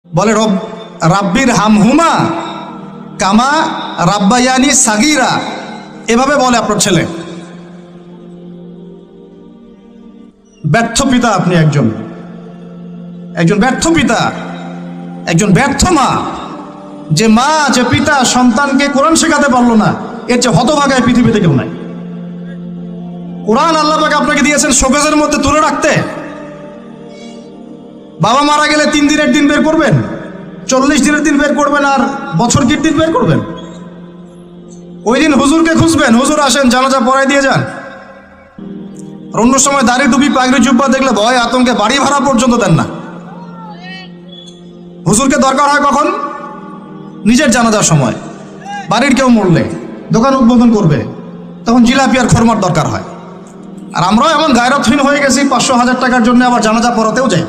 বলে রাব্বির হামহুমা কামা রাব্বায়ানি সাগীরা, এভাবে বলে আপনার ছেলে। ব্যর্থ পিতা আপনি, একজন ব্যর্থ পিতা, একজন ব্যর্থ মা। যে মা, যে পিতা সন্তানকে কোরআন শেখাতে পারলো না, এর চেয়ে হতভাগায় পৃথিবীতে কেউ নাই। কোরআন আল্লাহ পাক আপনাকে দিয়েছেন শোকেজের মধ্যে তুলে রাখতে। বাবা মারা গেলে 3 দিনের দিন বের করবেন, 40 দিনের দিন বের করবেন, আর বছর কির দিন বের করবেন। ওই দিন হুজুরকে খুঁজবেন, হুজুর আসেন জানাজা পড়াই দিয়ে যান। আর অন্য সময় দাড়ি টুপি পাগড়ি জুব্বা দেখলে ভয় আতঙ্কে বাড়ি ভাড়া পর্যন্ত দেন না। হুজুরকে দরকার হয় কখন? নিজের জানাজার সময়। বাড়ির কেউ মরলে, দোকান উদ্বোধন করবে, তখন জিলাপি আর খরমার দরকার হয়। আর আমরাও এমন গায়রতহীন হয়ে গেছি, 500-1000 টাকার জন্য আবার জানাজা পড়াতেও যাই।